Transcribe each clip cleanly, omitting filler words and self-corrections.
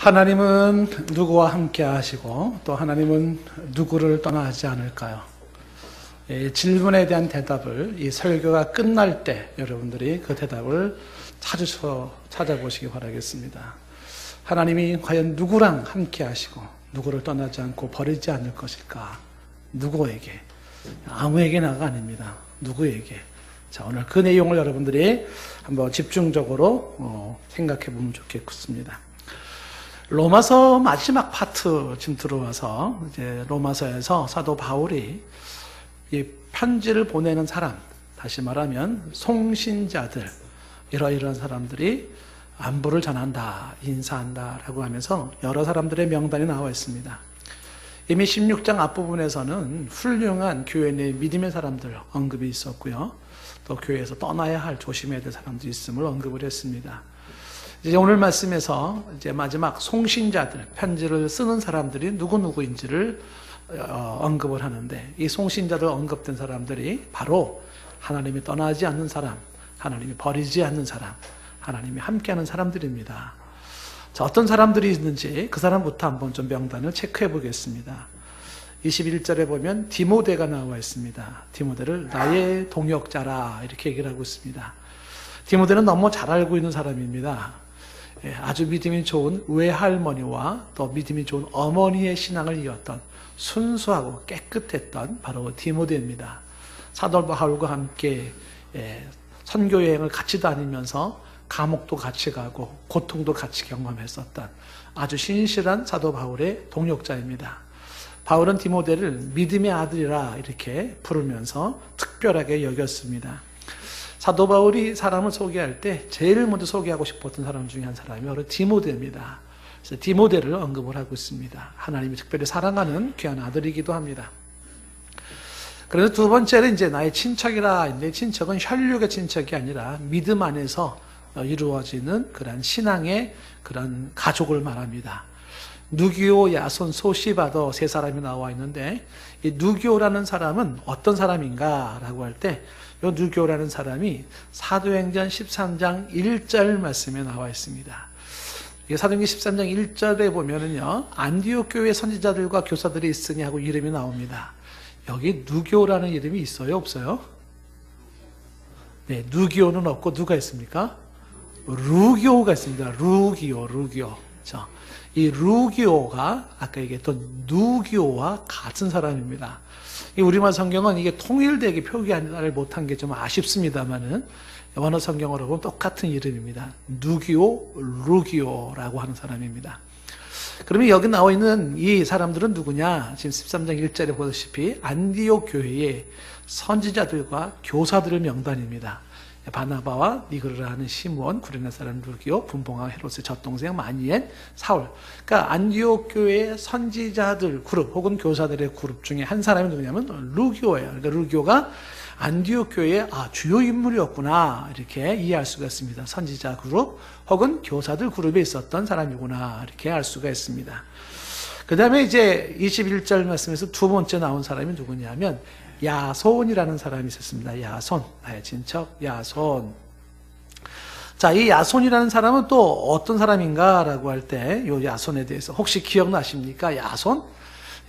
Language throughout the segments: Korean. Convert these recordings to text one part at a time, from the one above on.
하나님은 누구와 함께 하시고 또 하나님은 누구를 떠나지 않을까요? 이 질문에 대한 대답을 이 설교가 끝날 때 여러분들이 그 대답을 찾아보시기 바라겠습니다. 하나님이 과연 누구랑 함께 하시고 누구를 떠나지 않고 버리지 않을 것일까? 누구에게? 아무에게나가 아닙니다. 누구에게? 자, 오늘 그 내용을 여러분들이 한번 집중적으로 생각해 보면 좋겠습니다. 로마서 마지막 파트 지금 들어와서 이제 로마서에서 사도 바울이 이 편지를 보내는 사람, 다시 말하면 송신자들, 이러이러한 사람들이 안부를 전한다, 인사한다라고 하면서 여러 사람들의 명단이 나와 있습니다. 이미 16장 앞부분에서는 훌륭한 교회 내 믿음의 사람들 언급이 있었고요. 또 교회에서 떠나야 할 조심해야 될 사람들이 있음을 언급을 했습니다. 이제 오늘 말씀에서 이제 마지막 송신자들, 편지를 쓰는 사람들이 누구인지를 언급을 하는데, 이 송신자들 언급된 사람들이 바로 하나님이 떠나지 않는 사람, 하나님이 버리지 않는 사람, 하나님이 함께하는 사람들입니다. 자, 어떤 사람들이 있는지 그 사람부터 한번 좀 명단을 체크해 보겠습니다. 21절에 보면 디모데가 나와 있습니다. 디모데를 나의 동역자라 이렇게 얘기를 하고 있습니다. 디모데는 너무 잘 알고 있는 사람입니다. 아주 믿음이 좋은 외할머니와 또 믿음이 좋은 어머니의 신앙을 이었던 순수하고 깨끗했던 바로 디모데입니다. 사도 바울과 함께 선교 여행을 같이 다니면서 감옥도 같이 가고 고통도 같이 경험했었던 아주 신실한 사도 바울의 동역자입니다. 바울은 디모데를 믿음의 아들이라 이렇게 부르면서 특별하게 여겼습니다. 사도 바울이 사람을 소개할 때 제일 먼저 소개하고 싶었던 사람 중에 한 사람이 바로 디모데입니다. 그래서 디모데를 언급을 하고 있습니다. 하나님이 특별히 사랑하는 귀한 아들이기도 합니다. 그래서 두 번째는 이제 나의 친척이라 했는데, 친척은 혈육의 친척이 아니라 믿음 안에서 이루어지는 그런 신앙의 그런 가족을 말합니다. 누기오, 야손, 소시바더 세 사람이 나와 있는데, 이 누기오라는 사람은 어떤 사람인가 라고 할 때, 이 누기오라는 사람이 사도행전 13장 1절 말씀에 나와 있습니다. 사도행전 13장 1절에 보면은요, 안디옥 교회 선지자들과 교사들이 있으니 하고 이름이 나옵니다. 여기 누기오라는 이름이 있어요, 없어요? 네, 누기오는 없고 누가 있습니까? 루기오가 있습니다. 루기오. 자, 이 루기오가 아까 얘기했던 누기오와 같은 사람입니다. 이 우리말 성경은 이게 통일되게 표기하지 못한 게 좀 아쉽습니다만은 원어 성경으로 보면 똑같은 이름입니다. 누기오, 루기오라고 하는 사람입니다. 그러면 여기 나와 있는 이 사람들은 누구냐? 지금 13장 1절에 보다시피 안디옥 교회의 선지자들과 교사들의 명단입니다. 바나바와 니그르라 하는 시므온, 구레네 사람 루기오, 분봉왕 헤롯의 젖동생 마니엔, 사울. 그러니까 안디옥 교회의 선지자들 그룹 혹은 교사들의 그룹 중에 한 사람이 누구냐면 루기오예요. 그러니까 루기오가 안디옥 교회의 주요 인물이었구나 이렇게 이해할 수가 있습니다. 선지자 그룹 혹은 교사들 그룹에 있었던 사람이구나 이렇게 알 수가 있습니다. 그 다음에 이제 21절 말씀에서 두 번째 나온 사람이 누구냐면 야손이라는 사람이 있었습니다. 야손, 나의 친척 야손. 자, 이 야손이라는 사람은 또 어떤 사람인가라고 할 때 이 야손에 대해서 혹시 기억나십니까? 야손?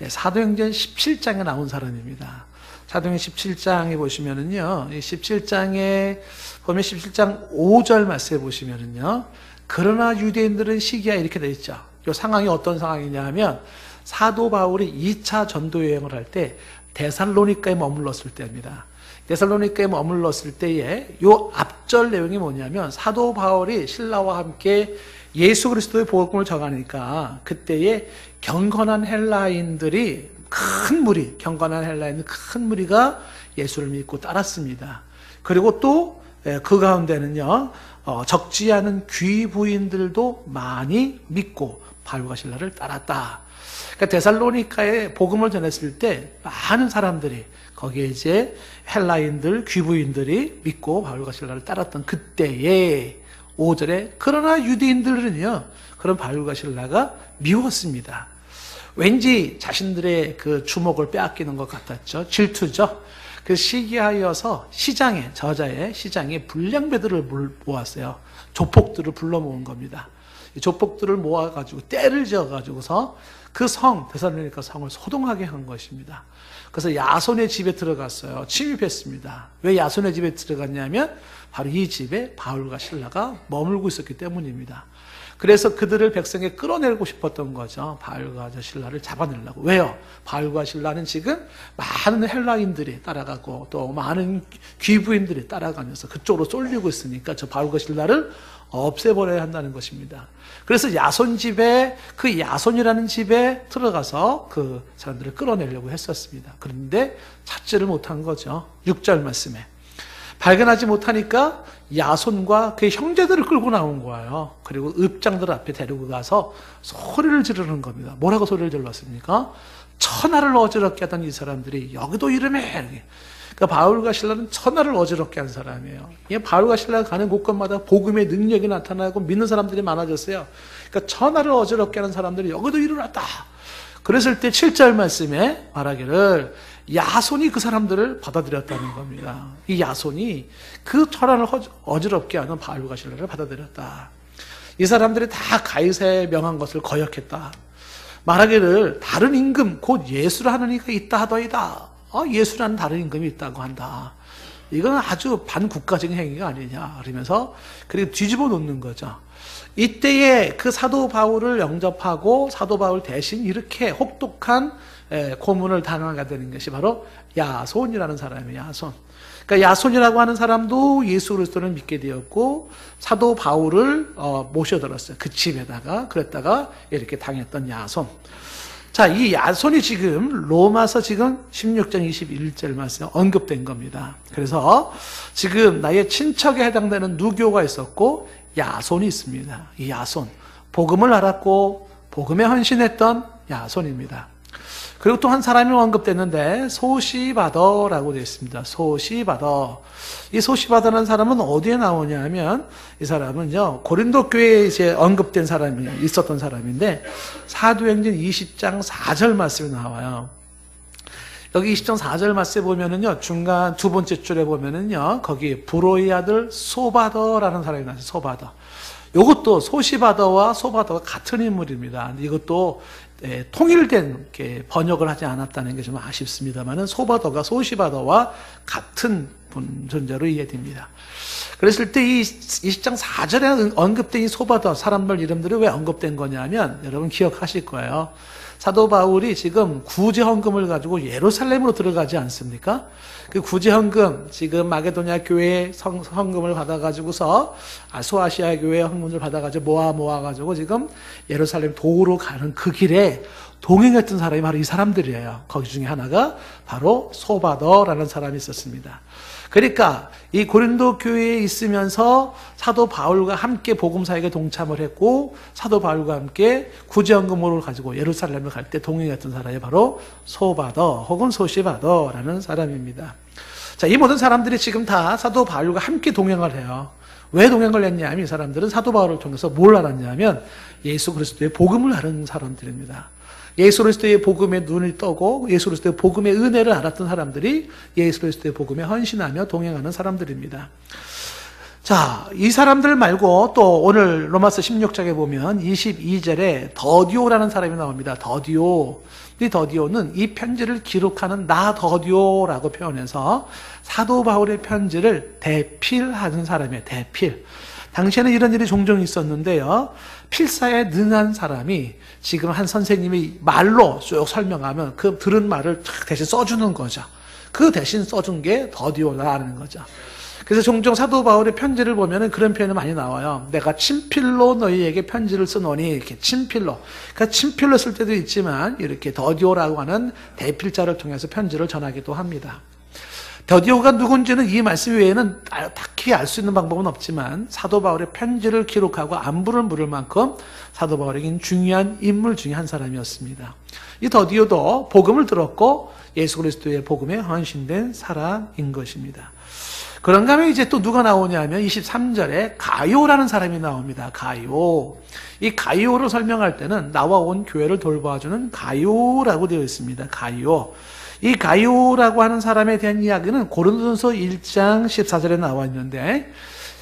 사도행전 17장에 나온 사람입니다. 사도행전 17장에 보시면은요, 이 17장에 보면 17장 5절 말씀에 보시면은요, 그러나 유대인들은 시기야 이렇게 돼 있죠. 이 상황이 어떤 상황이냐 하면 사도 바울이 2차 전도 여행을 할 때 데살로니가에 머물렀을 때입니다. 데살로니가에 머물렀을 때에 요 앞절 내용이 뭐냐면 사도 바울이 신라와 함께 예수 그리스도의 복음을 전하니까 그때에 경건한 헬라인들이 경건한 헬라인들 큰 무리가 예수를 믿고 따랐습니다. 그리고 또 그 가운데는요, 적지 않은 귀부인들도 많이 믿고 바울과 신라를 따랐다. 그러니까 데살로니가에 복음을 전했을 때 많은 사람들이 거기에 이제 헬라인들, 귀부인들이 믿고 바울과 신라를 따랐던 그때에 5절에 그러나 유대인들은요, 그런 바울과 신라가 미웠습니다. 왠지 자신들의 그 주목을 빼앗기는 것 같았죠. 질투죠. 그 시기하여서 저자의 시장에 불량배들을 모았어요. 조폭들을 불러 모은 겁니다. 족복들을 모아가지고 떼를 지어가지고서 그 성, 데살로니가 성을 소동하게 한 것입니다. 그래서 야손의 집에 들어갔어요. 침입했습니다. 왜 야손의 집에 들어갔냐면 바로 이 집에 바울과 실라가 머물고 있었기 때문입니다. 그래서 그들을 백성에 끌어내고 싶었던 거죠. 바울과 신라를 잡아내려고. 왜요? 바울과 신라는 지금 많은 헬라인들이 따라가고 또 많은 귀부인들이 따라가면서 그쪽으로 쏠리고 있으니까 저 바울과 신라를 없애버려야 한다는 것입니다. 그래서 야손 집에, 그 야손이라는 집에 들어가서 그 사람들을 끌어내려고 했었습니다. 그런데 찾지를 못한 거죠. 6절 말씀에. 발견하지 못하니까 야손과 그의 형제들을 끌고 나온 거예요. 그리고 읍장들 앞에 데리고 가서 소리를 지르는 겁니다. 뭐라고 소리를 질렀습니까? 천하를 어지럽게 하던 이 사람들이 여기도 이름해. 그러니까 바울과 신라는 천하를 어지럽게 한 사람이에요. 바울과 신라가 가는 곳곳마다 복음의 능력이 나타나고 믿는 사람들이 많아졌어요. 그러니까 천하를 어지럽게 하는 사람들이 여기도 일어났다. 그랬을 때 7절 말씀에 말하기를 야손이 그 사람들을 받아들였다는 겁니다. 이 야손이 그 천하를 어지럽게 하는 바울과 신라를 받아들였다. 이 사람들이 다 가이사에 명한 것을 거역했다. 말하기를 다른 임금 곧 예수라는 이가 있다 하더이다. 예수라는 다른 임금이 있다고 한다. 이건 아주 반국가적인 행위가 아니냐 그러면서 그리고 뒤집어 놓는 거죠. 이때에 그 사도 바울을 영접하고 사도 바울 대신 이렇게 혹독한 고문을 당하게 되는 것이 바로 야손이라는 사람이에요. 야손. 그러니까 야손이라고 하는 사람도 예수 그리스도를 믿게 되었고 사도 바울을 모셔들었어요. 그 집에다가. 그랬다가 이렇게 당했던 야손. 자, 이 야손이 지금 로마서 지금 16장 21절 말씀에 언급된 겁니다. 그래서 지금 나의 친척에 해당되는 누교가 있었고 야손이 있습니다. 이 야손. 복음을 알았고 복음에 헌신했던 야손입니다. 그리고 또 한 사람이 언급됐는데 소시바더라고 되어 있습니다. 소시바더. 이 소시바더라는 사람은 어디에 나오냐면 이 사람은요 고린도 교회에 이제 언급된 사람이 있었던 사람인데 사도행전 20장 4절 말씀이 나와요. 여기 20장 4절 말씀에 보면은요 중간 두 번째 줄에 보면은요 거기 브로의 아들 소바더라는 사람이 나와요. 소바더. 이것도 소시바더와 소바더가 같은 인물입니다. 이것도 통일된 번역을 하지 않았다는 게 좀 아쉽습니다만은 소바더가 소시바더와 같은 존재로 이해됩니다. 그랬을 때 이 20장 4절에 언급된 이 소바더 사람들 이름들이 왜 언급된 거냐면 여러분 기억하실 거예요. 사도 바울이 지금 구제헌금을 가지고 예루살렘으로 들어가지 않습니까? 그 구제헌금, 지금 마게도냐 교회 헌금을 받아가지고서 소아시아 교회 헌금을 받아가지고 모아가지고 지금 예루살렘 도로 가는 그 길에 동행했던 사람이 바로 이 사람들이에요. 거기 중에 하나가 바로 소바더라는 사람이 있었습니다. 그러니까 이 고린도 교회에 있으면서 사도 바울과 함께 복음 사역에 동참을 했고 사도 바울과 함께 구제헌금을 가지고 예루살렘을 갈 때 동행했던 사람이 바로 소바더 혹은 소시바더라는 사람입니다. 자, 이 모든 사람들이 지금 다 사도 바울과 함께 동행을 해요. 왜 동행을 했냐면 이 사람들은 사도 바울을 통해서 뭘 알았냐면 예수 그리스도의 복음을 아는 사람들입니다. 예수 그리스도의 복음에 눈을 떠고 예수 그리스도의 복음의 은혜를 알았던 사람들이 예수 그리스도의 복음에 헌신하며 동행하는 사람들입니다. 자, 이 사람들 말고 또 오늘 로마서 16장에 보면 22절에 더디오라는 사람이 나옵니다. 더디오. 이 더디오는 이 편지를 기록하는 나 더디오라고 표현해서 사도 바울의 편지를 대필하는 사람이에요. 대필. 당시에는 이런 일이 종종 있었는데요. 필사에 능한 사람이 지금 한 선생님이 말로 쭉 설명하면 그 들은 말을 대신 써주는 거죠. 그 대신 써준 게 더디오라는 거죠. 그래서 종종 사도 바울의 편지를 보면은 그런 표현이 많이 나와요. 내가 친필로 너희에게 편지를 쓰노니 이렇게 친필로. 그러니까 친필로 쓸 때도 있지만 이렇게 더디오라고 하는 대필자를 통해서 편지를 전하기도 합니다. 더디오가 누군지는 이 말씀 외에는 딱히 알 수 있는 방법은 없지만 사도 바울의 편지를 기록하고 안부를 물을 만큼 사도 바울에게는 중요한 인물 중에 한 사람이었습니다. 이 더디오도 복음을 들었고 예수 그리스도의 복음에 헌신된 사람인 것입니다. 그런가 하면 이제 또 누가 나오냐면 23절에 가이오라는 사람이 나옵니다. 가이오. 이 가이오를 설명할 때는 나와 온 교회를 돌봐주는 가이오라고 되어 있습니다. 가이오. 이 가이오라고 하는 사람에 대한 이야기는 고린도전서 1장 14절에 나와 있는데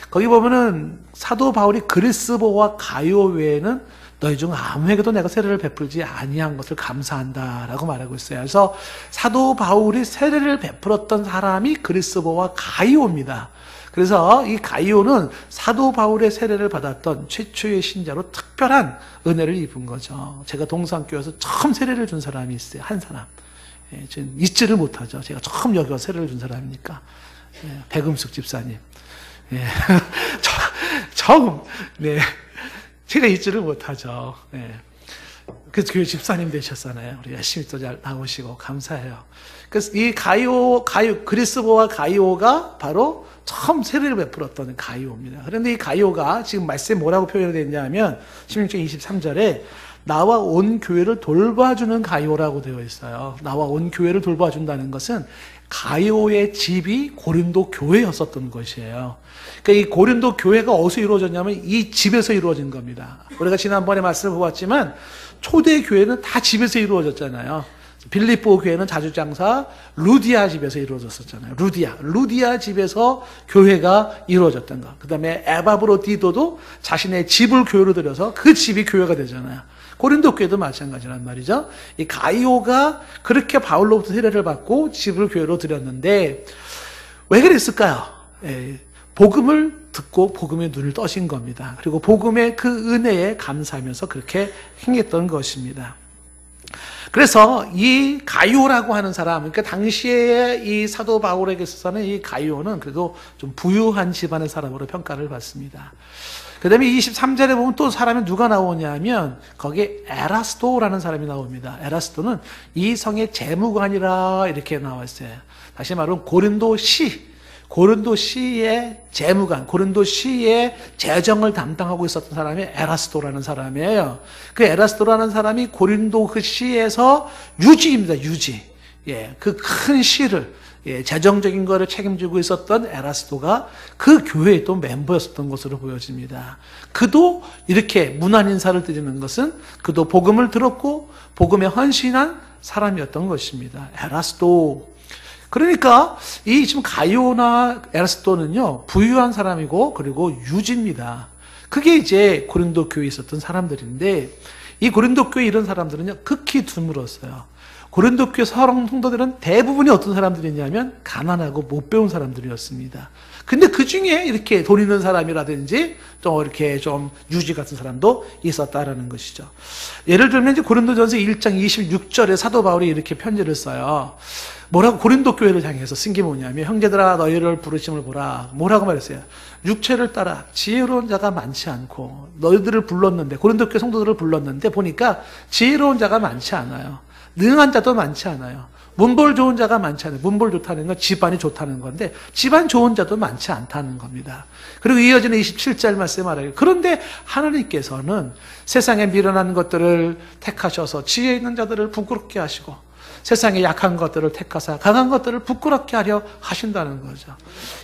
거기 보면은 사도 바울이 그리스보와 가이오 외에는 너희 중 아무에게도 내가 세례를 베풀지 아니한 것을 감사한다라고 말하고 있어요. 그래서 사도 바울이 세례를 베풀었던 사람이 그리스보와 가이오입니다. 그래서 이 가이오는 사도 바울의 세례를 받았던 최초의 신자로 특별한 은혜를 입은 거죠. 제가 동산교회에서 처음 세례를 준 사람이 있어요. 한 사람. 저는 잊지를 못하죠. 제가 처음 여기 와서 세례를 준 사람이니까. 백음숙 집사님. 처음. 네. 제가 잊지를 못하죠. 그래서 교회 집사님 되셨잖아요. 우리 열심히 또 잘 나오시고 감사해요. 그래서 이 그리스보와 가이오가 바로 처음 세례를 베풀었던 가이오입니다. 그런데 이 가이오가 지금 말씀에 뭐라고 표현이 됐냐면 16장 23절에 나와 온 교회를 돌봐주는 가이오라고 되어 있어요. 나와 온 교회를 돌봐준다는 것은 가이오의 집이 고린도 교회였었던 것이에요. 그러니까 이 고린도 교회가 어디서 이루어졌냐면 이 집에서 이루어진 겁니다. 우리가 지난번에 말씀을 보았지만 초대 교회는 다 집에서 이루어졌잖아요. 빌립보 교회는 자주장사 루디아 집에서 이루어졌었잖아요. 루디아 집에서 교회가 이루어졌던 것. 그 다음에 에바브로디도도 자신의 집을 교회로 들여서 그 집이 교회가 되잖아요. 고린도 교회도 마찬가지란 말이죠. 이 가이오가 그렇게 바울로부터 세례를 받고 집을 교회로 들였는데 왜 그랬을까요? 복음을 듣고 복음의 눈을 떠신 겁니다. 그리고 복음의 그 은혜에 감사하면서 그렇게 행했던 것입니다. 그래서 이 가이오라고 하는 사람, 그러니까 당시에 이 사도 바울에게 있어서는 이 가이오는 그래도 좀 부유한 집안의 사람으로 평가를 받습니다. 그 다음에 23절에 보면 또 사람이 누가 나오냐면 거기에 에라스도라는 사람이 나옵니다. 에라스도는 이 성의 재무관이라 이렇게 나와 있어요. 다시 말하면 고린도시의 재무관, 고린도시의 재정을 담당하고 있었던 사람이 에라스도라는 사람이에요. 그 에라스도라는 사람이 고린도 그 시에서 유지입니다. 유지. 그 큰 시를 재정적인 거를 책임지고 있었던 에라스도가 그 교회의 또 멤버였었던 것으로 보여집니다. 그도 이렇게 문안 인사를 드리는 것은 그도 복음을 들었고 복음에 헌신한 사람이었던 것입니다. 에라스도. 그러니까 이 지금 가이오나 에라스도는요 부유한 사람이고 그리고 유지입니다. 그게 이제 고린도 교회에 있었던 사람들인데 이 고린도 교회 이런 사람들은요 극히 드물었어요. 고린도 교회 성도들은 대부분이 어떤 사람들이냐면 가난하고 못 배운 사람들이었습니다. 근데 그 중에 이렇게 돈 있는 사람이라든지 또 이렇게 좀 유지 같은 사람도 있었다라는 것이죠. 예를 들면 이제 고린도전서 1장 26절에 사도 바울이 이렇게 편지를 써요. 뭐라고 고린도 교회를 향해서 쓴 게 뭐냐면 형제들아 너희를 부르심을 보라. 뭐라고 말했어요? 육체를 따라 지혜로운 자가 많지 않고 너희들을 불렀는데 고린도 교회 성도들을 불렀는데 보니까 지혜로운 자가 많지 않아요. 능한 자도 많지 않아요. 문벌 좋은 자가 많지 않아요. 문벌 좋다는 건 집안이 좋다는 건데 집안 좋은 자도 많지 않다는 겁니다. 그리고 이어지는 27절 말씀에 말해요. 그런데 하나님께서는 세상에 미련한 것들을 택하셔서 지혜 있는 자들을 부끄럽게 하시고 세상에 약한 것들을 택하사 강한 것들을 부끄럽게 하려 하신다는 거죠.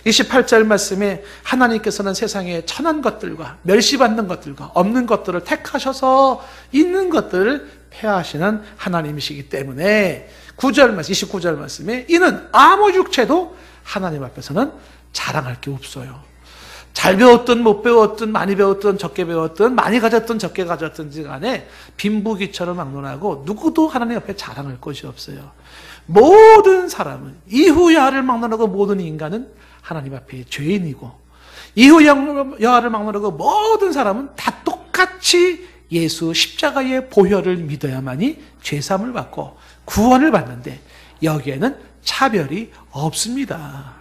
28절 말씀에 하나님께서는 세상에 천한 것들과 멸시받는 것들과 없는 것들을 택하셔서 있는 것들을 폐하시는 하나님이시기 때문에 29절 말씀에 이는 아무 육체도 하나님 앞에서는 자랑할 게 없어요. 잘 배웠든 못 배웠든 많이 배웠든 적게 배웠든 많이 가졌든 적게 가졌든지 간에 빈부귀천을 막론하고 누구도 하나님 앞에 자랑할 것이 없어요. 모든 사람은 이후야를 막론하고 모든 인간은 하나님 앞에 죄인이고 이후야를 막론하고 모든 사람은 다 똑같이 예수 십자가의 보혈을 믿어야만이 죄사함을 받고 구원을 받는데 여기에는 차별이 없습니다.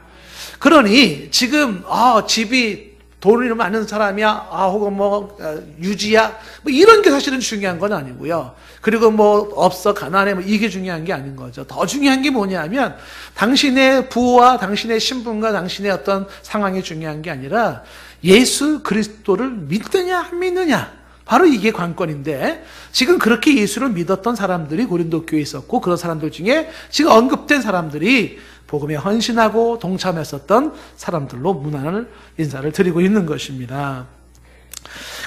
그러니 지금 집이 돈이 많은 사람이야 혹은 유지야 이런 게 사실은 중요한 건 아니고요. 그리고 없어 가난해 이게 중요한 게 아닌 거죠. 더 중요한 게 뭐냐면 당신의 부와 당신의 신분과 당신의 어떤 상황이 중요한 게 아니라 예수 그리스도를 믿느냐 안 믿느냐 바로 이게 관건인데 지금 그렇게 예수를 믿었던 사람들이 고린도 교회에 있었고 그런 사람들 중에 지금 언급된 사람들이 복음에 헌신하고 동참했었던 사람들로 문안을 인사를 드리고 있는 것입니다.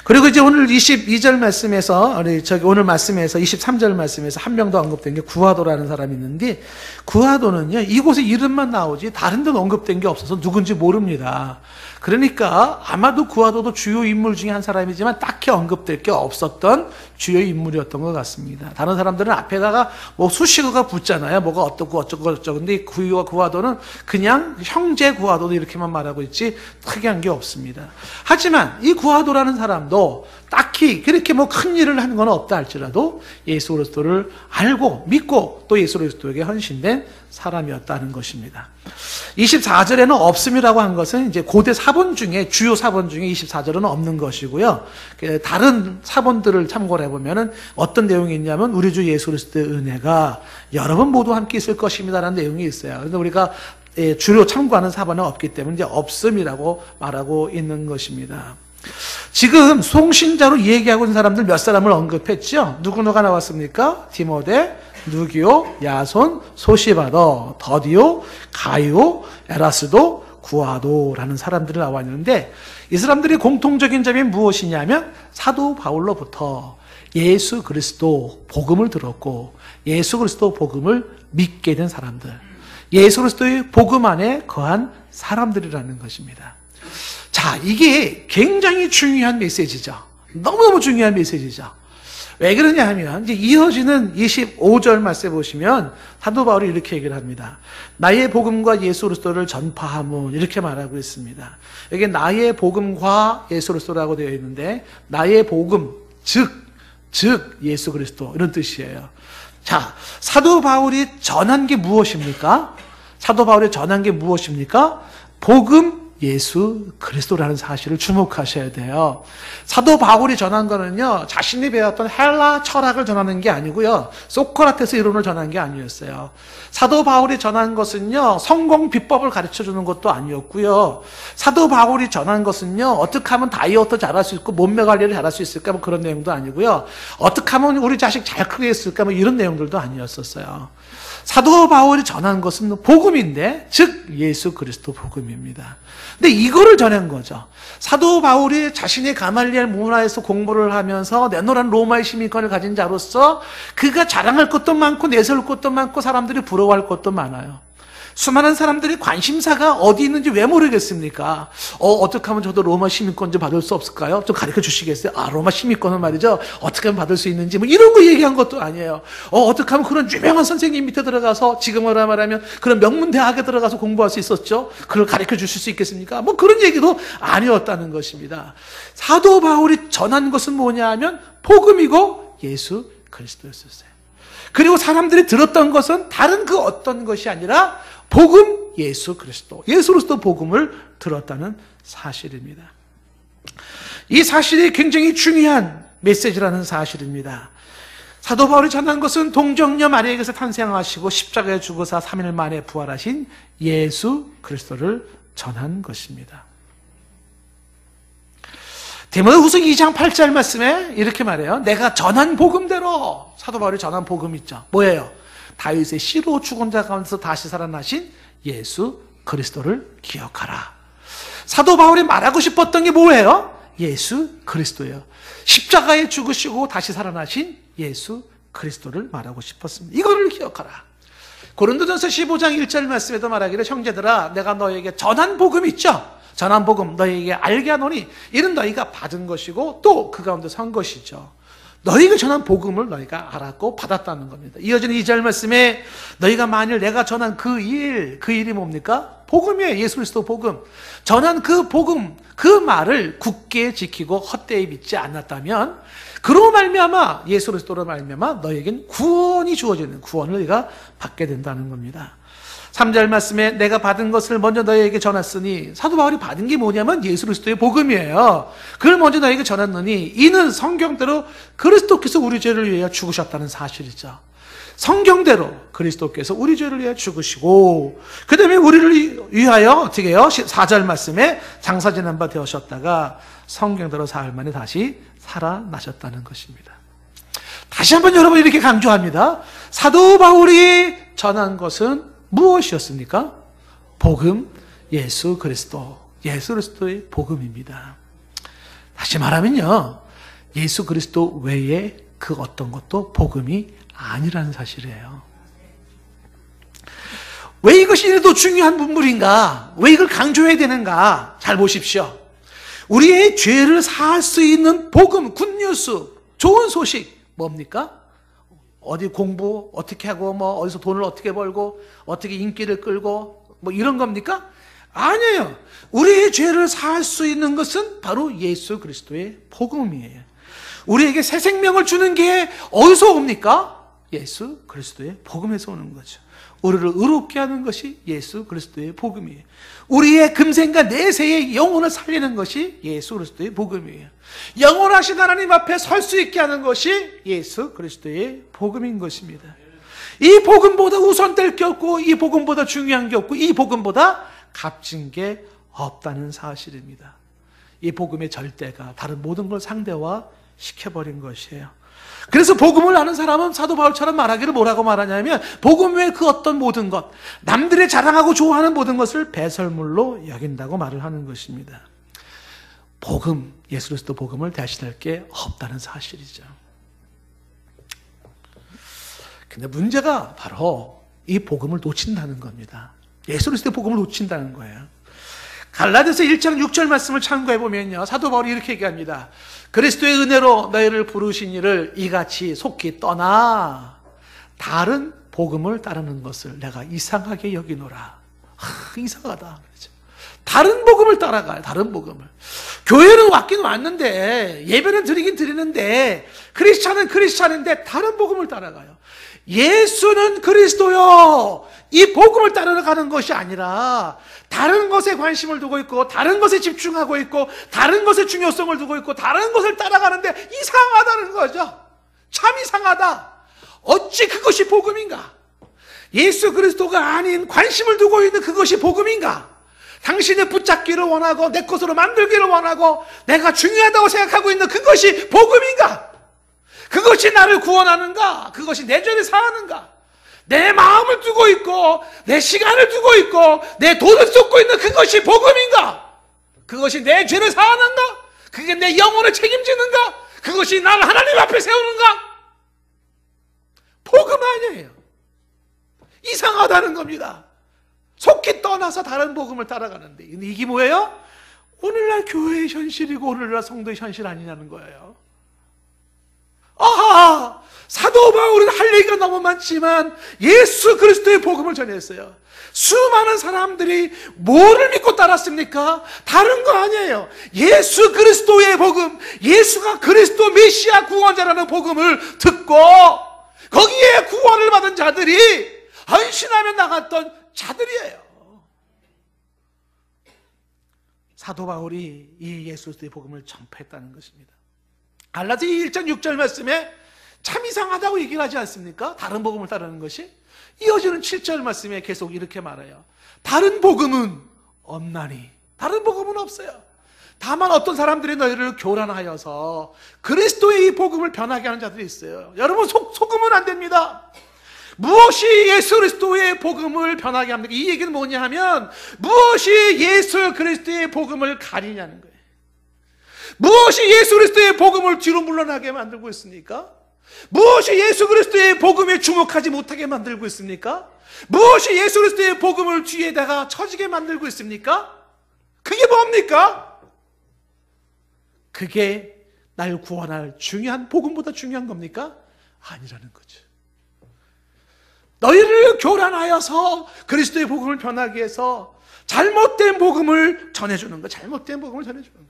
그리고 이제 오늘 22절 말씀에서 오늘 말씀에서 23절 말씀에서 한 명 더 언급된 게 구하도라는 사람이 있는데 구하도는요 이곳에 이름만 나오지 다른 데는 언급된 게 없어서 누군지 모릅니다. 그러니까 아마도 구하도도 주요 인물 중에 한 사람이지만 딱히 언급될 게 없었던 주요 인물이었던 것 같습니다. 다른 사람들은 앞에다가 뭐 수식어가 붙잖아요. 뭐가 어떻고 어쩌고 어쩌고. 근데 구하도는 그냥 형제 구하도도 이렇게만 말하고 있지 특이한 게 없습니다. 하지만 이 구하도라는 사람도 딱히 그렇게 뭐 큰 일을 하는 건 없다 할지라도 예수 그리스도를 알고 믿고 또 예수 그리스도에게 헌신된 사람이었다는 것입니다. 24절에는 없음이라고 한 것은 이제 고대 사본 중에 주요 사본 중에 24절은 없는 것이고요. 다른 사본들을 참고를 해보면은 어떤 내용이 있냐면 우리 주 예수 그리스도의 은혜가 여러분 모두 함께 있을 것입니다라는 내용이 있어요. 그런데 우리가 주로 참고하는 사본은 없기 때문에 이제 없음이라고 말하고 있는 것입니다. 지금 송신자로 얘기하고 있는 사람들 몇 사람을 언급했죠? 누구누가 나왔습니까? 디모데, 누기오, 야손, 소시바더, 더디오, 가이오, 에라스도, 구아도라는 사람들이 나와 있는데 이 사람들의 공통적인 점이 무엇이냐면 사도 바울로부터 예수 그리스도 복음을 들었고 예수 그리스도 복음을 믿게 된 사람들, 예수 그리스도의 복음 안에 거한 사람들이라는 것입니다. 자, 이게 굉장히 중요한 메시지죠. 너무너무 중요한 메시지죠. 왜 그러냐 하면 이제 이어지는 25절 말씀에 보시면 사도 바울이 이렇게 얘기를 합니다. 나의 복음과 예수 그리스도를 전파하문 이렇게 말하고 있습니다. 여기 나의 복음과 예수 그리스도라고 되어 있는데 나의 복음 즉 예수 그리스도 이런 뜻이에요. 자, 사도 바울이 전한 게 무엇입니까? 사도 바울이 전한 게 무엇입니까? 복음 예수 그리스도라는 사실을 주목하셔야 돼요. 사도 바울이 전한 거는요, 자신이 배웠던 헬라 철학을 전하는 게 아니고요, 소크라테스 이론을 전한 게 아니었어요. 사도 바울이 전한 것은요, 성공 비법을 가르쳐 주는 것도 아니었고요, 사도 바울이 전한 것은요, 어떻게 하면 다이어트 잘할 수 있고 몸매 관리를 잘할 수 있을까 뭐 그런 내용도 아니고요, 어떻게 하면 우리 자식 잘 크게 했을까 뭐 이런 내용들도 아니었었어요. 사도 바울이 전한 것은 복음인데, 즉 예수 그리스도 복음입니다. 근데 이거를 전한 거죠. 사도 바울이 자신이 가말리엘 문화에서 공부를 하면서 내노란 로마의 시민권을 가진 자로서 그가 자랑할 것도 많고 내세울 것도 많고 사람들이 부러워할 것도 많아요. 수많은 사람들이 관심사가 어디 있는지 왜 모르겠습니까? 어떻게 하면 저도 로마 시민권 좀 받을 수 없을까요? 좀 가르쳐 주시겠어요? 로마 시민권은 말이죠. 어떻게 하면 받을 수 있는지 뭐 이런 거 얘기한 것도 아니에요. 어떻게 하면 그런 유명한 선생님 밑에 들어가서 지금으로 말하면 그런 명문 대학에 들어가서 공부할 수 있었죠? 그걸 가르쳐 주실 수 있겠습니까? 뭐 그런 얘기도 아니었다는 것입니다. 사도 바울이 전한 것은 뭐냐 하면 복음이고 예수 그리스도였었어요. 그리고 사람들이 들었던 것은 다른 그 어떤 것이 아니라 복음 예수 그리스도 복음을 들었다는 사실입니다. 이 사실이 굉장히 중요한 메시지라는 사실입니다. 사도 바울이 전한 것은 동정녀 마리아에게서 탄생하시고 십자가에 죽으사 3일 만에 부활하신 예수 그리스도를 전한 것입니다. 디모데후서 2장 8절 말씀에 이렇게 말해요. 내가 전한 복음대로, 사도 바울이 전한 복음 있죠. 뭐예요? 다윗의 씨로 죽은 자 가운데서 다시 살아나신 예수 그리스도를 기억하라. 사도 바울이 말하고 싶었던 게 뭐예요? 예수 그리스도예요. 십자가에 죽으시고 다시 살아나신 예수 그리스도를 말하고 싶었습니다. 이거를 기억하라. 고린도전서 15장 1절 말씀에도 말하기를 형제들아 내가 너에게 전한 복음 있죠? 전한 복음 너희에게 알게 하노니 이는 너희가 받은 것이고 또 그 가운데 선 것이죠. 너희가 전한 복음을 너희가 알았고 받았다는 겁니다. 이어지는 2절 말씀에 너희가 만일 내가 전한 그 일이 뭡니까? 복음이에요. 예수 그리스도 복음. 전한 그 복음, 그 말을 굳게 지키고 헛되이 믿지 않았다면 그로 말미암아 예수 그리스도로 말미암아 너희에겐 구원이 주어지는 구원을 너희가 받게 된다는 겁니다. 3절 말씀에 내가 받은 것을 먼저 너희에게 전했으니 사도 바울이 받은 게 뭐냐면 예수 그리스도의 복음이에요. 그걸 먼저 너희에게 전했느니 이는 성경대로 그리스도께서 우리 죄를 위하여 죽으셨다는 사실이죠. 성경대로 그리스도께서 우리 죄를 위하여 죽으시고 그 다음에 우리를 위하여 어떻게 해요? 4절 말씀에 장사 지난 바 되셨다가 성경대로 사흘 만에 다시 살아나셨다는 것입니다. 다시 한번 여러분 이렇게 강조합니다. 사도 바울이 전한 것은 무엇이었습니까? 복음, 예수 그리스도의 복음입니다. 다시 말하면요, 예수 그리스도 외에 그 어떤 것도 복음이 아니라는 사실이에요. 왜 이것이 이래도 중요한 문물인가? 왜 이걸 강조해야 되는가? 잘 보십시오. 우리의 죄를 사할 수 있는 복음, 굿뉴스, 좋은 소식 뭡니까? 어디 공부 어떻게 하고 뭐 어디서 돈을 어떻게 벌고 어떻게 인기를 끌고 뭐 이런 겁니까? 아니에요. 우리의 죄를 사할 수 있는 것은 바로 예수 그리스도의 복음이에요. 우리에게 새 생명을 주는 게 어디서 옵니까? 예수 그리스도의 복음에서 오는 거죠. 우리를 의롭게 하는 것이 예수 그리스도의 복음이에요. 우리의 금생과 내세의 영혼을 살리는 것이 예수 그리스도의 복음이에요. 영원하신 하나님 앞에 설 수 있게 하는 것이 예수 그리스도의 복음인 것입니다. 이 복음보다 우선될 게 없고 이 복음보다 중요한 게 없고 이 복음보다 값진 게 없다는 사실입니다. 이 복음의 절대가 다른 모든 걸 상대화 시켜버린 것이에요. 그래서 복음을 아는 사람은 사도 바울처럼 말하기를 뭐라고 말하냐면 복음 외에 그 어떤 모든 것, 남들이 자랑하고 좋아하는 모든 것을 배설물로 여긴다고 말을 하는 것입니다. 복음, 예수 그리스도 복음을 대신할 게 없다는 사실이죠. 근데 문제가 바로 이 복음을 놓친다는 겁니다. 예수 그리스도의 복음을 놓친다는 거예요. 갈라디아서 1장 6절 말씀을 참고해 보면요, 사도 바울이 이렇게 얘기합니다. 그리스도의 은혜로 너희를 부르신 이를 이같이 속히 떠나 다른 복음을 따르는 것을 내가 이상하게 여기노라. 이상하다. 그렇죠. 다른 복음을 따라가요. 다른 복음을. 교회는 왔긴 왔는데, 예배는 드리긴 드리는데, 크리스찬은 크리스찬인데 다른 복음을 따라가요. 예수는 그리스도요. 이 복음을 따라가는 것이 아니라 다른 것에 관심을 두고 있고 다른 것에 집중하고 있고 다른 것에 중요성을 두고 있고 다른 것을 따라가는데 이상하다는 거죠. 참 이상하다. 어찌 그것이 복음인가? 예수 그리스도가 아닌 관심을 두고 있는 그것이 복음인가? 당신의 붙잡기를 원하고 내 것으로 만들기를 원하고 내가 중요하다고 생각하고 있는 그것이 복음인가? 그것이 나를 구원하는가? 그것이 내 죄를 사하는가? 내 마음을 두고 있고 내 시간을 두고 있고 내 돈을 쏟고 있는 그것이 복음인가? 그것이 내 죄를 사하는가? 그게 내 영혼을 책임지는가? 그것이 나를 하나님 앞에 세우는가? 복음 아니에요. 이상하다는 겁니다. 속히 떠나서 다른 복음을 따라가는데 이게 뭐예요? 오늘날 교회의 현실이고 오늘날 성도의 현실 아니냐는 거예요. 아하! 사도 바울은 할 얘기가 너무 많지만 예수 그리스도의 복음을 전했어요. 수많은 사람들이 뭐를 믿고 따랐습니까? 다른 거 아니에요. 예수 그리스도의 복음, 예수가 그리스도 메시아 구원자라는 복음을 듣고 거기에 구원을 받은 자들이 헌신하며 나갔던 자들이에요. 사도 바울이 이 예수 그리스도의 복음을 전파했다는 것입니다. 갈라디아 1장 6절 말씀에 참 이상하다고 얘기를 하지 않습니까? 다른 복음을 따르는 것이. 이어지는 7절 말씀에 계속 이렇게 말해요. 다른 복음은 없나니. 다른 복음은 없어요. 다만 어떤 사람들이 너희를 교란하여서 그리스도의 이 복음을 변하게 하는 자들이 있어요. 여러분 속으면 안 됩니다. 무엇이 예수 그리스도의 복음을 변하게 합니까? 이 얘기는 뭐냐 하면 무엇이 예수 그리스도의 복음을 가리냐는 거예요. 무엇이 예수 그리스도의 복음을 뒤로 물러나게 만들고 있습니까? 무엇이 예수 그리스도의 복음에 주목하지 못하게 만들고 있습니까? 무엇이 예수 그리스도의 복음을 뒤에다가 처지게 만들고 있습니까? 그게 뭡니까? 그게 날 구원할 중요한 복음보다 중요한 겁니까? 아니라는 거죠. 너희를 교란하여서 그리스도의 복음을 변하게 해서 잘못된 복음을 전해주는 거, 잘못된 복음을 전해주는 거예요.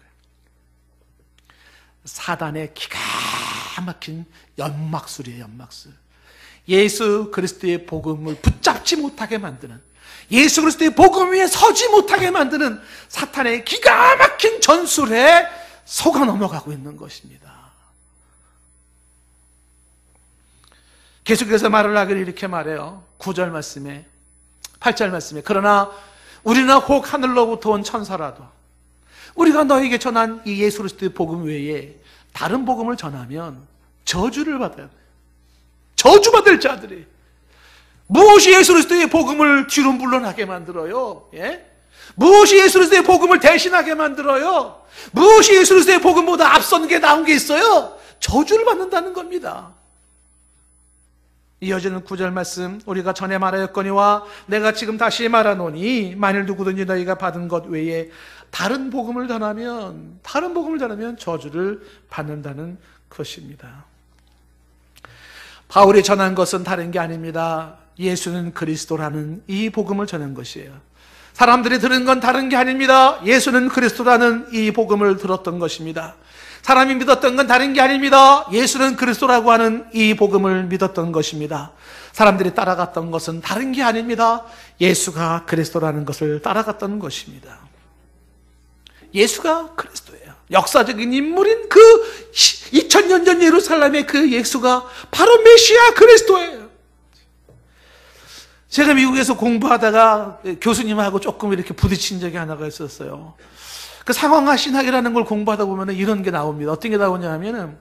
사단의 기가 막힌 연막술이에요. 연막술. 예수 그리스도의 복음을 붙잡지 못하게 만드는, 예수 그리스도의 복음 위에 서지 못하게 만드는 사탄의 기가 막힌 전술에 속아 넘어가고 있는 것입니다. 계속해서 말을 하기를 이렇게 말해요. 9절 말씀에, 8절 말씀에, 그러나 우리는 혹 하늘로부터 온 천사라도 우리가 너에게 전한 이 예수 그리스도의 복음 외에 다른 복음을 전하면 저주를 받아요. 저주받을 자들이. 무엇이 예수 그리스도의 복음을 뒤로 물러나게 만들어요? 예? 무엇이 예수 그리스도의 복음을 대신하게 만들어요? 무엇이 예수 그리스도의 복음보다 앞선 게 나온 게 있어요? 저주를 받는다는 겁니다. 이어지는 9절 말씀, 우리가 전에 말하였거니와 내가 지금 다시 말하노니 만일 누구든지 너희가 받은 것 외에 다른 복음을 전하면 저주를 받는다는 것입니다. 바울이 전한 것은 다른 게 아닙니다. 예수는 그리스도라는 이 복음을 전한 것이에요. 사람들이 들은 건 다른 게 아닙니다. 예수는 그리스도라는 이 복음을 들었던 것입니다. 사람이 믿었던 건 다른 게 아닙니다. 예수는 그리스도라고 하는 이 복음을 믿었던 것입니다. 사람들이 따라갔던 것은 다른 게 아닙니다. 예수가 그리스도라는 것을 따라갔던 것입니다. 예수가 그리스도예요. 역사적인 인물인 그 2000년 전 예루살렘의 그 예수가 바로 메시아 그리스도예요. 제가 미국에서 공부하다가 교수님하고 조금 이렇게 부딪힌 적이 하나가 있었어요. 그 상황화 신학이라는 걸 공부하다 보면 이런 게 나옵니다. 어떤 게 나오냐 하면은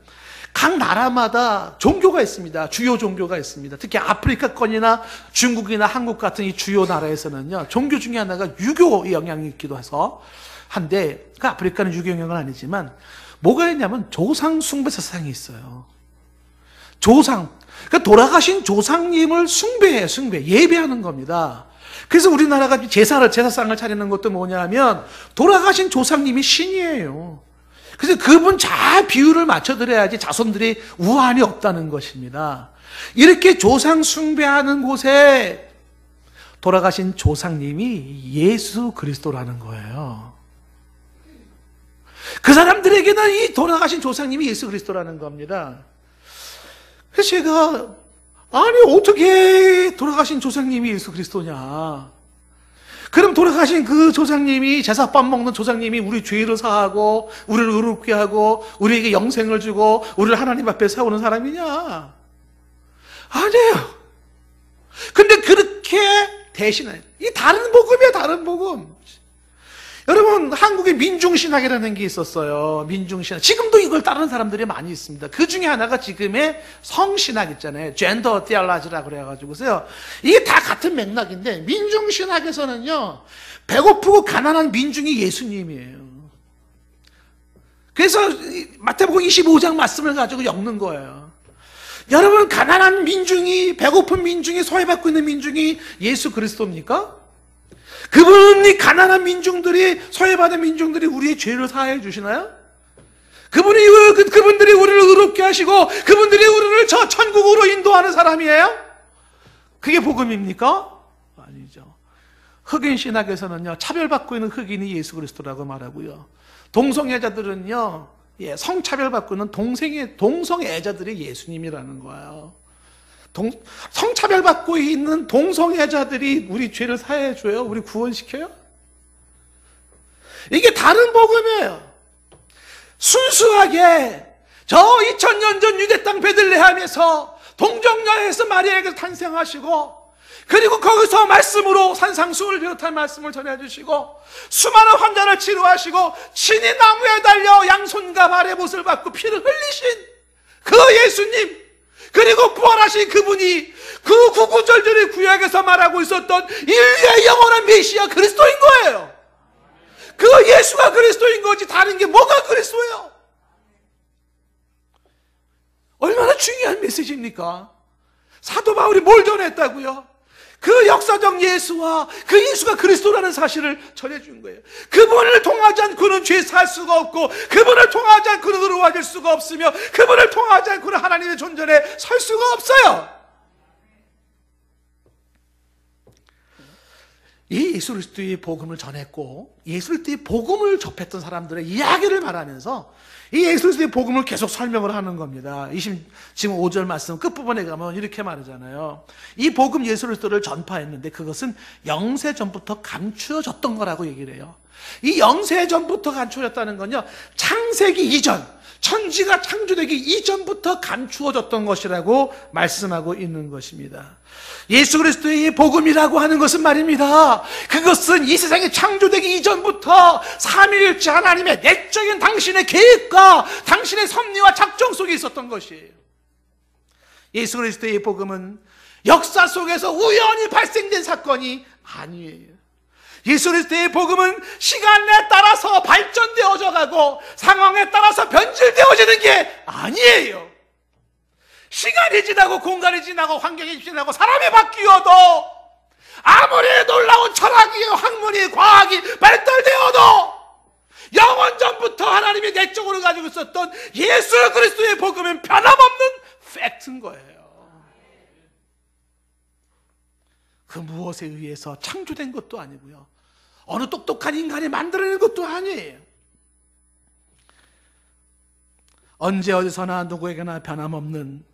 각 나라마다 종교가 있습니다. 주요 종교가 있습니다. 특히 아프리카권이나 중국이나 한국 같은 이 주요 나라에서는요, 종교 중에 하나가 유교 영향이 있기도 해서 한데, 그 아프리카는 유교 영향은 아니지만 뭐가 있냐면 조상 숭배 사상이 있어요. 조상, 그러니까 돌아가신 조상님을 숭배해요. 예배하는 겁니다. 그래서 우리나라가 제사상을 차리는 것도 뭐냐면 돌아가신 조상님이 신이에요. 그래서 그분 잘 비율을 맞춰드려야지 자손들이 우환이 없다는 것입니다. 이렇게 조상 숭배하는 곳에 돌아가신 조상님이 예수 그리스도라는 거예요. 그 사람들에게는 이 돌아가신 조상님이 예수 그리스도라는 겁니다. 그래서 제가 아니 어떻게 돌아가신 조상님이 예수 그리스도냐. 그럼 돌아가신 그 조상님이 제사밥 먹는 조상님이 우리 죄를 사하고 우리를 의롭게 하고 우리에게 영생을 주고 우리를 하나님 앞에 세우는 사람이냐? 아니에요. 근데 그렇게 대신해. 이 다른 복음이에요. 다른 복음. 여러분, 한국에 민중신학이라는 게 있었어요. 민중신학. 지금도 이걸 따르는 사람들이 많이 있습니다. 그 중에 하나가 지금의 성신학 있잖아요. 젠더 티알라지라고 그래가지고서요. 이게 다 같은 맥락인데, 민중신학에서는요, 배고프고 가난한 민중이 예수님이에요. 그래서 마태복음 25장 말씀을 가지고 엮는 거예요. 여러분, 가난한 민중이, 배고픈 민중이, 소외받고 있는 민중이 예수 그리스도입니까? 그분이 가난한 민중들이, 소외받은 민중들이 우리의 죄를 사해 주시나요? 그분들이 우리를 의롭게 하시고 그분들이 우리를 저 천국으로 인도하는 사람이에요? 그게 복음입니까? 아니죠. 흑인 신학에서는요, 차별받고 있는 흑인이 예수 그리스도라고 말하고요. 동성애자들은요, 성차별받고 있는 동성애자들이 예수님이라는 거예요. 성차별받고 있는 동성애자들이 우리 죄를 사해줘요? 우리 구원시켜요? 이게 다른 복음이에요. 순수하게 저 2000년 전 유대 땅 베들레헴에서 동정녀에서 마리아에게 탄생하시고, 그리고 거기서 말씀으로 산상수훈을 비롯한 말씀을 전해주시고 수많은 환자를 치료하시고 친히 나무에 달려 양손과 발의 못을 받고 피를 흘리신 그 예수님, 그리고 부활하신 그분이 그 구구절절의 구약에서 말하고 있었던 인류의 영원한 메시아 그리스도인 거예요. 그 예수가 그리스도인 거지 다른 게 뭐가 그리스도예요? 얼마나 중요한 메시지입니까? 사도 바울이 뭘 전했다고요? 그 역사적 예수와 그 예수가 그리스도라는 사실을 전해준 거예요. 그분을 통하지 않고는 죄 살 수가 없고, 그분을 통하지 않고는 의로워질 수가 없으며, 그분을 통하지 않고는 하나님의 존전에 설 수가 없어요. 이 예수 그리스도의 복음을 전했고 예수 그리스도의 복음을 접했던 사람들의 이야기를 말하면서 이 예수 그리스도의 복음을 계속 설명을 하는 겁니다. 지금 5절 말씀 끝부분에 가면 이렇게 말하잖아요. 이 복음 예수 그리스도를 전파했는데 그것은 영세 전부터 감추어졌던 거라고 얘기를 해요. 이 영세 전부터 감추어졌다는 건요, 창세기 이전, 천지가 창조되기 이전부터 감추어졌던 것이라고 말씀하고 있는 것입니다. 예수 그리스도의 복음이라고 하는 것은 말입니다, 그것은 이 세상이 창조되기 이전부터 삼위일체 하나님의 내적인 당신의 계획과 당신의 섭리와 작정 속에 있었던 것이에요. 예수 그리스도의 복음은 역사 속에서 우연히 발생된 사건이 아니에요. 예수 그리스도의 복음은 시간에 따라서 발전되어져 가고 상황에 따라서 변질되어지는 게 아니에요. 시간이 지나고 공간이 지나고 환경이 지나고 사람이 바뀌어도 아무리 놀라운 철학이 학문이 과학이 발달되어도 영원 전부터 하나님이 내적으로 가지고 있었던 예수 그리스도의 복음은 변함없는 팩트인 거예요. 그 무엇에 의해서 창조된 것도 아니고요, 어느 똑똑한 인간이 만들어낸 것도 아니에요. 언제 어디서나 누구에게나 변함없는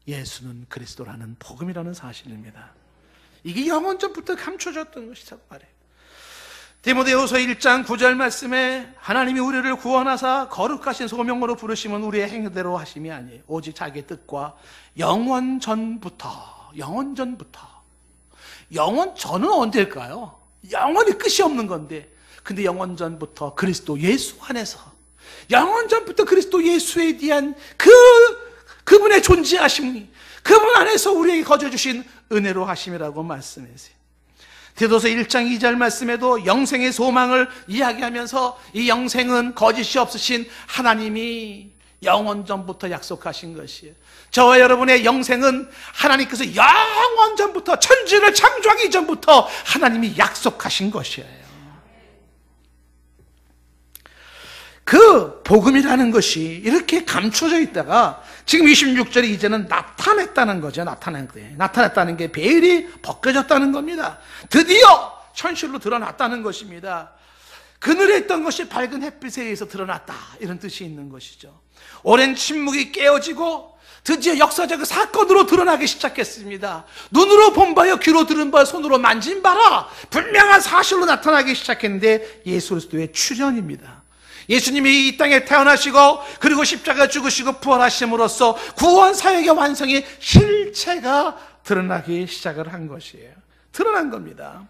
예수는 그리스도라는 복음이라는 사실입니다. 이게 영원 전부터 감춰졌던 것이라고 말해요. 디모데후서 1장 9절 말씀에 하나님이 우리를 구원하사 거룩하신 소명으로 부르심은 우리의 행대로 하심이 아니에요. 오직 자기의 뜻과 영원 전부터. 영원 전은 언제일까요? 영원히 끝이 없는 건데, 근데 영원 전부터 그리스도 예수 안에서, 영원 전부터 그리스도 예수에 대한 그분의 존재하심이, 그분 안에서 우리에게 거저 주신 은혜로 하심이라고 말씀하세요. 디도서 1장 2절 말씀에도 영생의 소망을 이야기하면서 이 영생은 거짓이 없으신 하나님이 영원 전부터 약속하신 것이에요. 저와 여러분의 영생은 하나님께서 영원 전부터, 천지를 창조하기 전부터 하나님이 약속하신 것이에요. 그 복음이라는 것이 이렇게 감춰져 있다가 지금 26절에 이제는 나타냈다는 거죠. 나타냈다는 게 베일이 벗겨졌다는 겁니다. 드디어 현실로 드러났다는 것입니다. 그늘에 있던 것이 밝은 햇빛에 의해서 드러났다, 이런 뜻이 있는 것이죠. 오랜 침묵이 깨어지고 드디어 역사적 사건으로 드러나기 시작했습니다. 눈으로 본 바요, 귀로 들은 바요, 손으로 만진 바라 분명한 사실로 나타나기 시작했는데 예수 그리스도의 출현입니다. 예수님이 이 땅에 태어나시고 그리고 십자가 죽으시고 부활하심으로써 구원 사역의 완성이 실체가 드러나기 시작을 한 것이에요. 드러난 겁니다.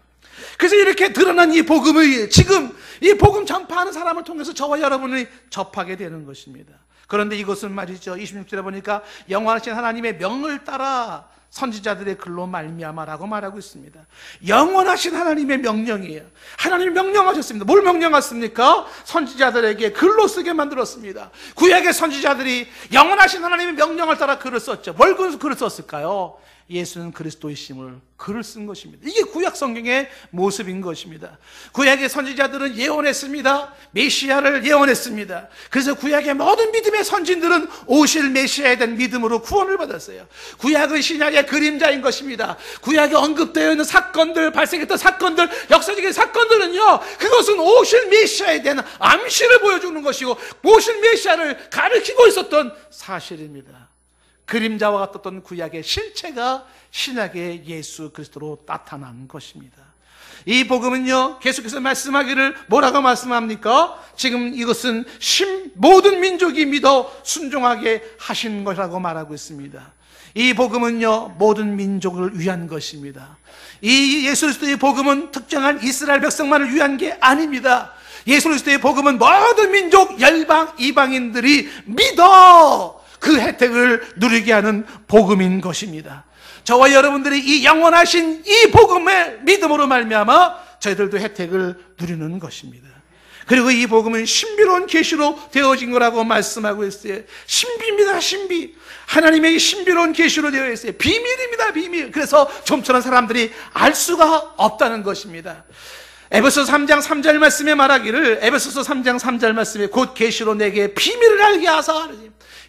그래서 이렇게 드러난 이 복음을 지금 이 복음 전파하는 사람을 통해서 저와 여러분이 접하게 되는 것입니다. 그런데 이것은 말이죠, 26절에 보니까 영원하신 하나님의 명을 따라 선지자들의 글로 말미암아라고 말하고 있습니다. 영원하신 하나님의 명령이에요. 하나님이 명령하셨습니다. 뭘 명령하셨습니까? 선지자들에게 글로 쓰게 만들었습니다. 구약의 선지자들이 영원하신 하나님의 명령을 따라 글을 썼죠. 뭘 글을 썼을까요? 예수는 그리스도이심을 글을 쓴 것입니다. 이게 구약 성경의 모습인 것입니다. 구약의 선지자들은 예언했습니다. 메시아를 예언했습니다. 그래서 구약의 모든 믿음의 선진들은 오실 메시아에 대한 믿음으로 구원을 받았어요. 구약은 신약의 그림자인 것입니다. 구약에 언급되어 있는 사건들, 발생했던 사건들, 역사적인 사건들은요, 그것은 오실 메시아에 대한 암시를 보여주는 것이고 오실 메시아를 가리키고 있었던 사실입니다. 그림자와 같았던 구약의 실체가 신약의 예수 그리스도로 나타난 것입니다. 이 복음은요, 계속해서 말씀하기를 뭐라고 말씀합니까? 지금 이것은 모든 민족이 믿어 순종하게 하신 것이라고 말하고 있습니다. 이 복음은요, 모든 민족을 위한 것입니다. 이 예수 그리스도의 복음은 특정한 이스라엘 백성만을 위한 게 아닙니다. 예수 그리스도의 복음은 모든 민족, 열방, 이방인들이 믿어 그 혜택을 누리게 하는 복음인 것입니다. 저와 여러분들이 이 영원하신 이 복음의 믿음으로 말미암아 저희들도 혜택을 누리는 것입니다. 그리고 이 복음은 신비로운 계시로 되어진 거라고 말씀하고 있어요. 신비입니다, 신비. 하나님의 신비로운 계시로 되어 있어요. 비밀입니다, 비밀. 그래서 좀처럼 사람들이 알 수가 없다는 것입니다. 에베소서 3장 3절 말씀에 말하기를, 에베소서 3장 3절 말씀에 곧 계시로 내게 비밀을 알게 하사,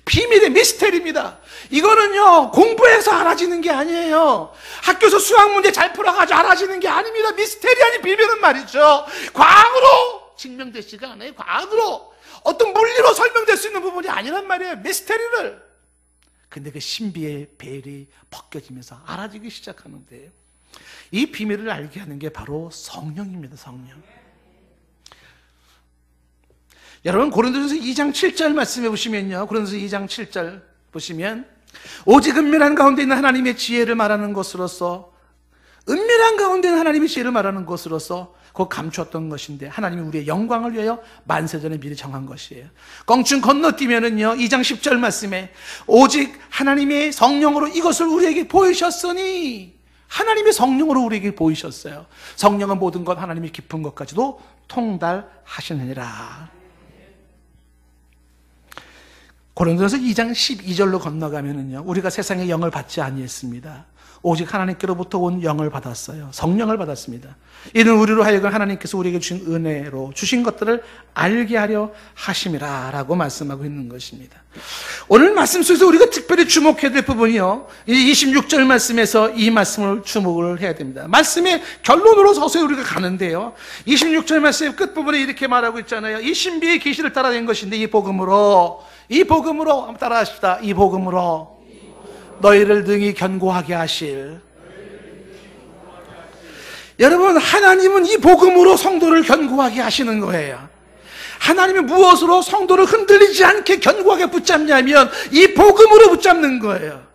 비밀의 미스테리입니다. 이거는요, 공부해서 알아지는 게 아니에요. 학교에서 수학 문제 잘 풀어가지고 알아지는 게 아닙니다. 미스테리 아닌 비밀은 말이죠, 과학으로 증명되지가 않아요. 과학으로 어떤 물리로 설명될 수 있는 부분이 아니란 말이에요, 미스테리를. 근데 그 신비의 베일이 벗겨지면서 알아지기 시작하는데요, 이 비밀을 알게 하는 게 바로 성령입니다. 성령. 여러분, 고린도전서 2장 7절 말씀해 보시면요, 고린도전서 2장 7절 보시면 오직 은밀한 가운데 있는 하나님의 지혜를 말하는 것으로서, 은밀한 가운데 있는 하나님의 지혜를 말하는 것으로서 곧 감추었던 것인데 하나님이 우리의 영광을 위하여 만세전에 미리 정한 것이에요. 껑충 건너뛰면은요, 2장 10절 말씀에 오직 하나님의 성령으로 이것을 우리에게 보이셨으니, 하나님의 성령으로 우리에게 보이셨어요. 성령은 모든 것, 하나님의 깊은 것까지도 통달하시느니라. 고린도전서 2장 12절로 건너가면은요, 우리가 세상의 영을 받지 아니했습니다. 오직 하나님께로부터 온 영을 받았어요. 성령을 받았습니다. 이는 우리로 하여금 하나님께서 우리에게 주신 은혜로 주신 것들을 알게 하려 하심이라 라고 말씀하고 있는 것입니다. 오늘 말씀 속에서 우리가 특별히 주목해야 될 부분이요, 이 26절 말씀에서 이 말씀을 주목을 해야 됩니다. 말씀의 결론으로 서서히 우리가 가는데요, 26절 말씀의 끝부분에 이렇게 말하고 있잖아요. 이 신비의 계시를 따라낸 것인데 이 복음으로 한번 따라하십시다. 이 복음으로 너희를 능히 견고하게 하실. 여러분, 하나님은 이 복음으로 성도를 견고하게 하시는 거예요. 하나님이 무엇으로 성도를 흔들리지 않게 견고하게 붙잡냐면 이 복음으로 붙잡는 거예요.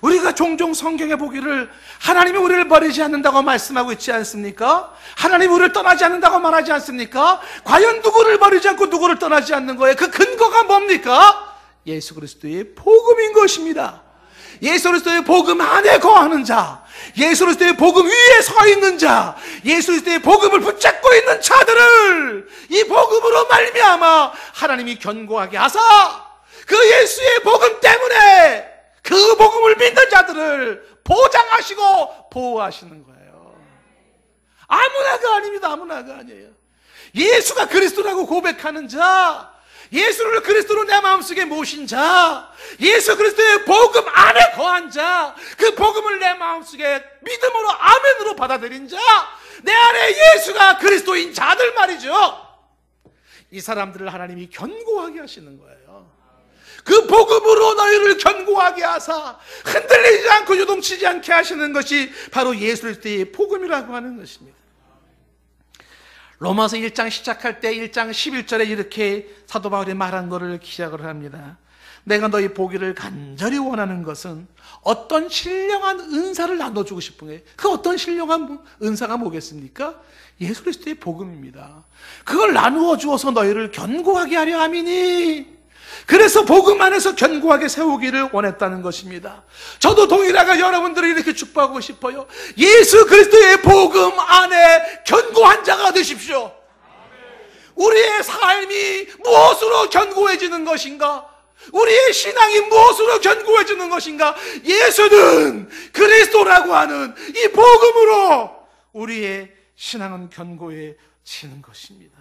우리가 종종 성경에 보기를 하나님이 우리를 버리지 않는다고 말씀하고 있지 않습니까? 하나님이 우리를 떠나지 않는다고 말하지 않습니까? 과연 누구를 버리지 않고 누구를 떠나지 않는 거예요? 그 근거가 뭡니까? 예수 그리스도의 복음인 것입니다. 예수 그리스도의 복음 안에 거하는 자, 예수 그리스도의 복음 위에 서 있는 자, 예수 그리스도의 복음을 붙잡고 있는 자들을 이 복음으로 말미암아 하나님이 견고하게 하사 그 예수의 복음 때문에 그 복음을 믿는 자들을 보장하시고 보호하시는 거예요. 아무나가 아닙니다. 아무나가 아니에요. 예수가 그리스도라고 고백하는 자, 예수를 그리스도로 내 마음속에 모신 자, 예수 그리스도의 복음 안에 거한 자, 그 복음을 내 마음속에 믿음으로 아멘으로 받아들인 자, 내 안에 예수가 그리스도인 자들 말이죠. 이 사람들을 하나님이 견고하게 하시는 거예요. 그 복음으로 너희를 견고하게 하사 흔들리지 않고 요동치지 않게 하시는 것이 바로 예수 그리스도의 복음이라고 하는 것입니다. 로마서 1장 시작할 때 1장 11절에 이렇게 사도 바울이 말한 것을 기약을 합니다. 내가 너희 보기를 간절히 원하는 것은 어떤 신령한 은사를 나눠주고 싶은 거예요. 그 어떤 신령한 은사가 뭐겠습니까? 예수 그리스도의 복음입니다. 그걸 나누어 주어서 너희를 견고하게 하려 함이니, 그래서 복음 안에서 견고하게 세우기를 원했다는 것입니다. 저도 동일하게 여러분들을 이렇게 축복하고 싶어요. 예수 그리스도의 복음 안에 견고한 자가 되십시오. 우리의 삶이 무엇으로 견고해지는 것인가? 우리의 신앙이 무엇으로 견고해지는 것인가? 예수는 그리스도라고 하는 이 복음으로 우리의 신앙은 견고해지는 것입니다.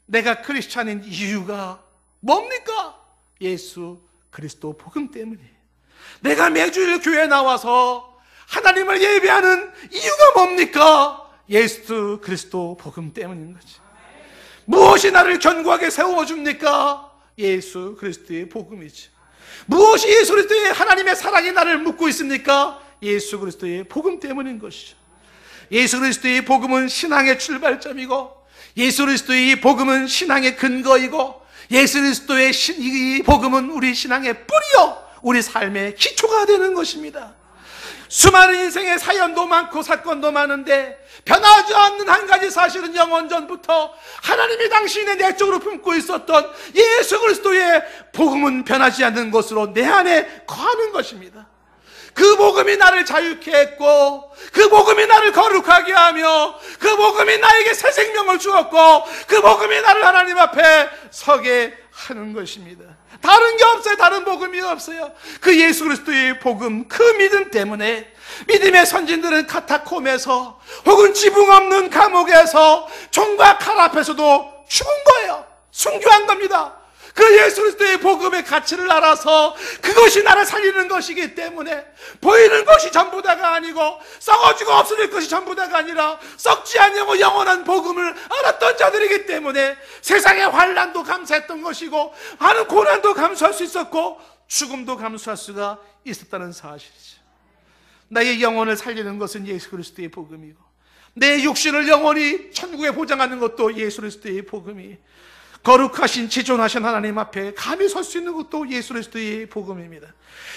내가 크리스찬인 이유가 뭡니까? 예수 그리스도 복음 때문이에요. 내가 매주일 교회에 나와서 하나님을 예배하는 이유가 뭡니까? 예수 그리스도 복음 때문인 거지. 무엇이 나를 견고하게 세워줍니까? 예수 그리스도의 복음이지. 무엇이 예수 그리스도의 하나님의 사랑이 나를 묶고 있습니까? 예수 그리스도의 복음 때문인 것이죠. 예수 그리스도의 복음은 신앙의 출발점이고, 예수 그리스도의 복음은 신앙의 근거이고, 예수 그리스도의 이 복음은 우리 신앙의 뿌리요, 우리 삶의 기초가 되는 것입니다. 수많은 인생의 사연도 많고 사건도 많은데 변하지 않는 한 가지 사실은 영원전부터 하나님이 당신의 내적으로 품고 있었던 예수 그리스도의 복음은 변하지 않는 것으로 내 안에 거하는 것입니다. 그 복음이 나를 자유케 했고, 그 복음이 나를 거룩하게 하며, 그 복음이 나에게 새 생명을 주었고, 그 복음이 나를 하나님 앞에 서게 하는 것입니다. 다른 게 없어요. 다른 복음이 없어요. 그 예수 그리스도의 복음, 그 믿음 때문에 믿음의 선진들은 카타콤에서 혹은 지붕 없는 감옥에서 총과 칼 앞에서도 죽은 거예요. 순교한 겁니다. 그 예수 그리스도의 복음의 가치를 알아서 그것이 나를 살리는 것이기 때문에 보이는 것이 전부 다가 아니고 썩어지고 없어질 것이 전부 다가 아니라 썩지 않냐고 영원한 복음을 알았던 자들이기 때문에 세상의 환난도 감수했던 것이고 많은 고난도 감수할 수 있었고 죽음도 감수할 수가 있었다는 사실이죠. 나의 영혼을 살리는 것은 예수 그리스도의 복음이고 내 육신을 영원히 천국에 보장하는 것도 예수 그리스도의 복음이, 거룩하신 지존하신 하나님 앞에 감히 설 수 있는 것도 예수 그리스도의 복음입니다.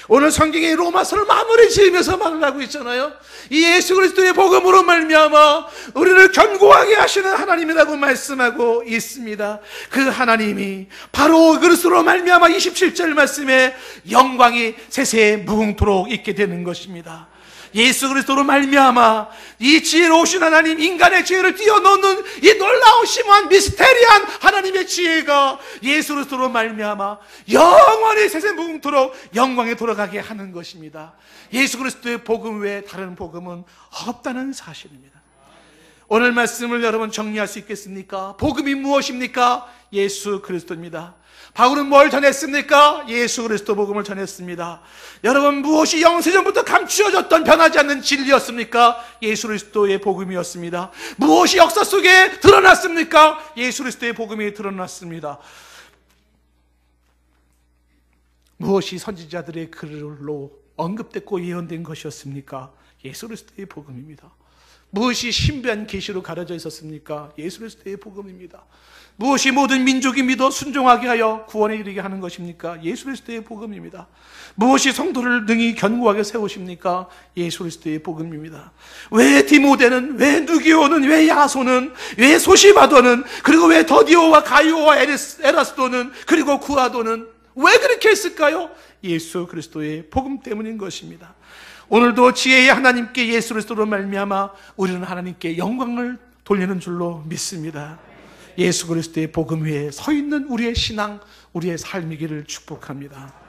오늘 성경의 로마서를 마무리 지으면서 말을 하고 있잖아요. 이 예수 그리스도의 복음으로 말미암아 우리를 견고하게 하시는 하나님이라고 말씀하고 있습니다. 그 하나님이 바로 그리스도로 말미암아 27절 말씀에 영광이 세세에 무궁토록 있게 되는 것입니다. 예수 그리스도로 말미암아 이 지혜로우신 하나님, 인간의 지혜를 뛰어넘는 이 놀라운 심오한 미스테리한 하나님의 지혜가 예수 그리스도로 말미암아 영원히 세세 무궁토록 영광에 돌아가게 하는 것입니다. 예수 그리스도의 복음 외에 다른 복음은 없다는 사실입니다. 오늘 말씀을 여러분 정리할 수 있겠습니까? 복음이 무엇입니까? 예수 그리스도입니다. 바울은 뭘 전했습니까? 예수 그리스도 복음을 전했습니다. 여러분, 무엇이 영세전부터 감추어졌던 변하지 않는 진리였습니까? 예수 그리스도의 복음이었습니다. 무엇이 역사 속에 드러났습니까? 예수 그리스도의 복음이 드러났습니다. 무엇이 선지자들의 글로 언급됐고 예언된 것이었습니까? 예수 그리스도의 복음입니다. 무엇이 신비한 계시로 가려져 있었습니까? 예수 그리스도의 복음입니다. 무엇이 모든 민족이 믿어 순종하게 하여 구원에 이르게 하는 것입니까? 예수 그리스도의 복음입니다. 무엇이 성도를 능히 견고하게 세우십니까? 예수 그리스도의 복음입니다. 왜 디모데는, 왜 누기오는, 왜 야소는, 왜 소시바도는, 그리고 왜 더디오와 가이오와 에라스도는, 그리고 구아도는 왜 그렇게 했을까요? 예수 그리스도의 복음 때문인 것입니다. 오늘도 지혜의 하나님께 예수 그리스도로 말미암아 우리는 하나님께 영광을 돌리는 줄로 믿습니다. 예수 그리스도의 복음 위에 서 있는 우리의 신앙, 우리의 삶이기를 축복합니다.